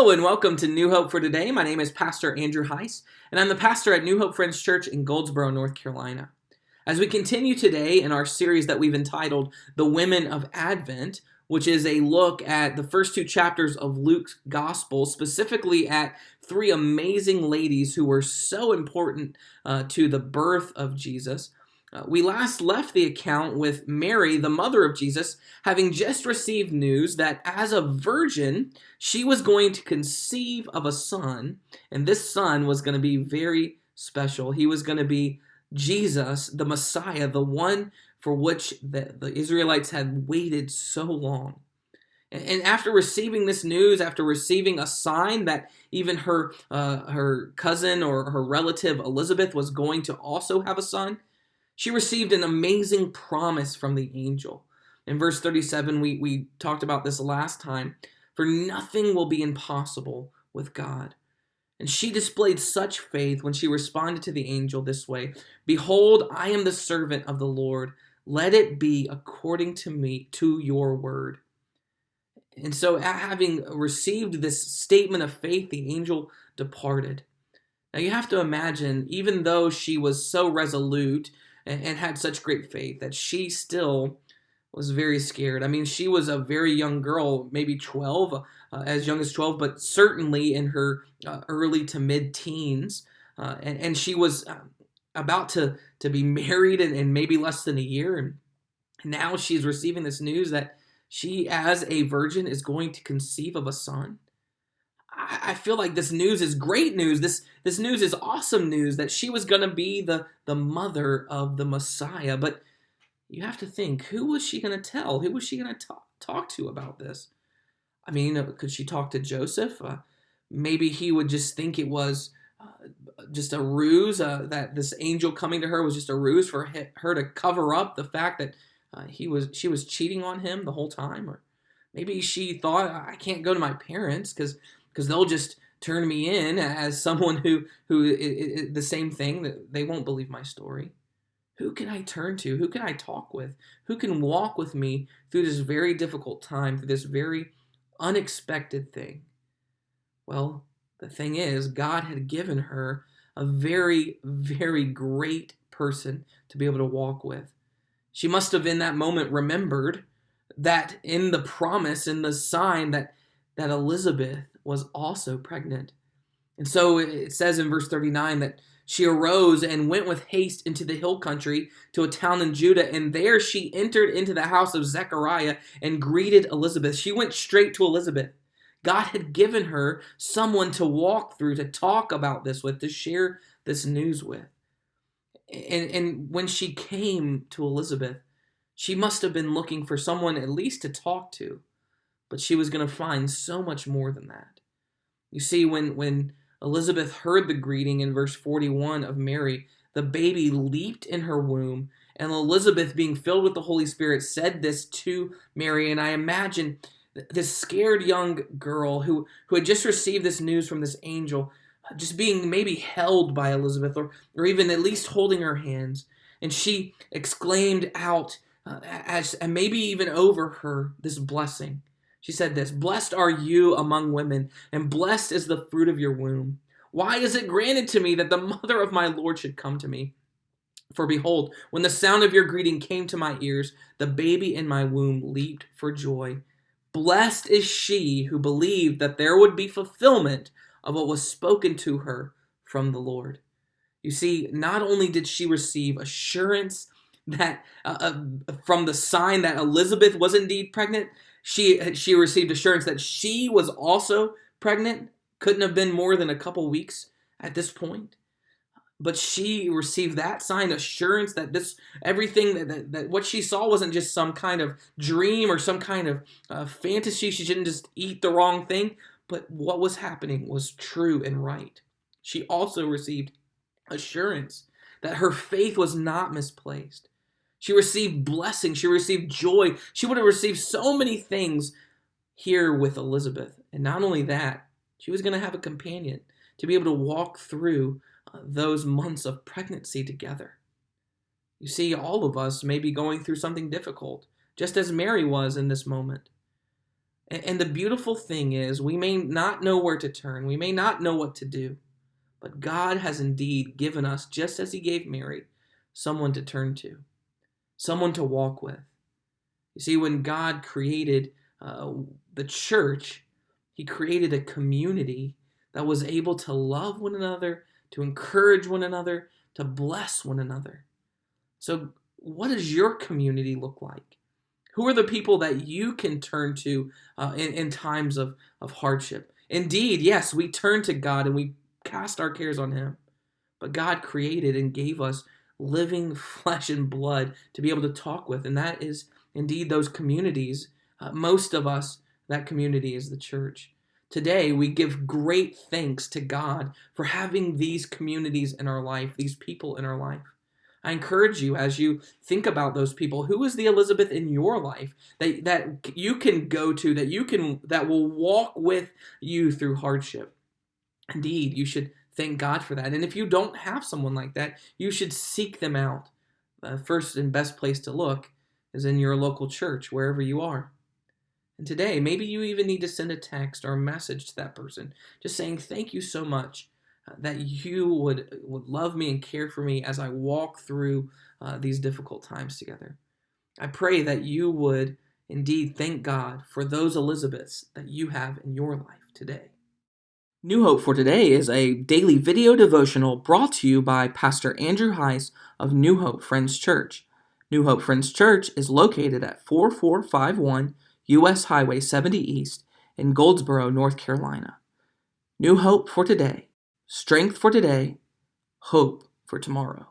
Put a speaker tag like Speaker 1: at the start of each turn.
Speaker 1: Hello and welcome to New Hope for Today. My name is Pastor Andrew Hise, and I'm the pastor at New Hope Friends Church in Goldsboro, North Carolina. As we continue today in our series that we've entitled The Women of Advent, which is a look at the first two chapters of Luke's Gospel, specifically at three amazing ladies who were so important to the birth of Jesus. We last left the account with Mary, the mother of Jesus, having just received news that as a virgin, she was going to conceive of a son, and this son was going to be very special. He was going to be Jesus, the Messiah, the one for which the Israelites had waited so long. And after receiving this news, after receiving a sign that even her cousin or her relative Elizabeth was going to also have a son, she received an amazing promise from the angel. In verse 37, we talked about this last time. For nothing will be impossible with God. And she displayed such faith when she responded to the angel this way: Behold, I am the servant of the Lord. Let it be according to me, to your word. And so having received this statement of faith, the angel departed. Now you have to imagine, even though she was so resolute and had such great faith, that she still was very scared. I mean, she was a very young girl, maybe 12, as young as 12, but certainly in her early to mid-teens. And she was about to be married in maybe less than a year. And now she's receiving this news that she, as a virgin, is going to conceive of a son. I feel like this news is great news. This news is awesome news that she was going to be the mother of the Messiah. But you have to think, who was she going to tell? Who was she going to talk to about this? I mean, could she talk to Joseph? Maybe he would just think it was just a ruse, that this angel coming to her was just a ruse for her to cover up the fact that she was cheating on him the whole time. Or maybe she thought, I can't go to my parents because they'll just turn me in as someone who the same thing, that they won't believe my story. Who can I turn to? Who can I talk with? Who can walk with me through this very difficult time, through this very unexpected thing? Well, the thing is, God had given her a very, very great person to be able to walk with. She must have in that moment remembered that in the promise, in the sign, that Elizabeth was also pregnant. And so it says in verse 39 that she arose and went with haste into the hill country to a town in Judah, and there she entered into the house of Zechariah and greeted Elizabeth. She went straight to Elizabeth. God had given her someone to walk through, to talk about this with, to share this news with. And when she came to Elizabeth, she must have been looking for someone at least to talk to. But she was going to find so much more than that. You see, when Elizabeth heard the greeting in verse 41 of Mary, the baby leaped in her womb, and Elizabeth, being filled with the Holy Spirit, said this to Mary. And I imagine this scared young girl who had just received this news from this angel, just being maybe held by Elizabeth, or even at least holding her hands. And she exclaimed out, and maybe even over her, this blessing. She said this: Blessed are you among women, and blessed is the fruit of your womb. Why is it granted to me that the mother of my Lord should come to me? For behold, when the sound of your greeting came to my ears, the baby in my womb leaped for joy. Blessed is she who believed that there would be fulfillment of what was spoken to her from the Lord. You see, not only did she receive assurance that from the sign that Elizabeth was indeed pregnant, she received assurance that she was also pregnant. Couldn't have been more than a couple weeks at this point. But she received that sign, assurance that everything that what she saw wasn't just some kind of dream or some kind of fantasy. She didn't just eat the wrong thing, but what was happening was true and right. She also received assurance that her faith was not misplaced. She received blessing. She received joy. She would have received so many things here with Elizabeth. And not only that, she was going to have a companion to be able to walk through those months of pregnancy together. You see, all of us may be going through something difficult, just as Mary was in this moment. And the beautiful thing is, we may not know where to turn, we may not know what to do, but God has indeed given us, just as He gave Mary, someone to turn to, someone to walk with. You see, when God created the church, He created a community that was able to love one another, to encourage one another, to bless one another. So, what does your community look like? Who are the people that you can turn to in times of hardship? Indeed, yes, we turn to God and we cast our cares on Him. But God created and gave us living flesh and blood to be able to talk with. And that is indeed those communities. Most of us, that community is the church. Today, we give great thanks to God for having these communities in our life, these people in our life. I encourage you, as you think about those people, who is the Elizabeth in your life that you can go to, that will walk with you through hardship? Indeed, you should thank God for that. And if you don't have someone like that, you should seek them out. First and best place to look is in your local church, wherever you are. And today, maybe you even need to send a text or a message to that person, just saying, thank you so much that you would love me and care for me as I walk through these difficult times together. I pray that you would indeed thank God for those Elizabeths that you have in your life today. New Hope for Today is a daily video devotional brought to you by Pastor Andrew Hise of New Hope Friends Church. New Hope Friends Church is located at 4451 U.S. Highway 70 East in Goldsboro, North Carolina. New Hope for Today. Strength for today, hope for tomorrow.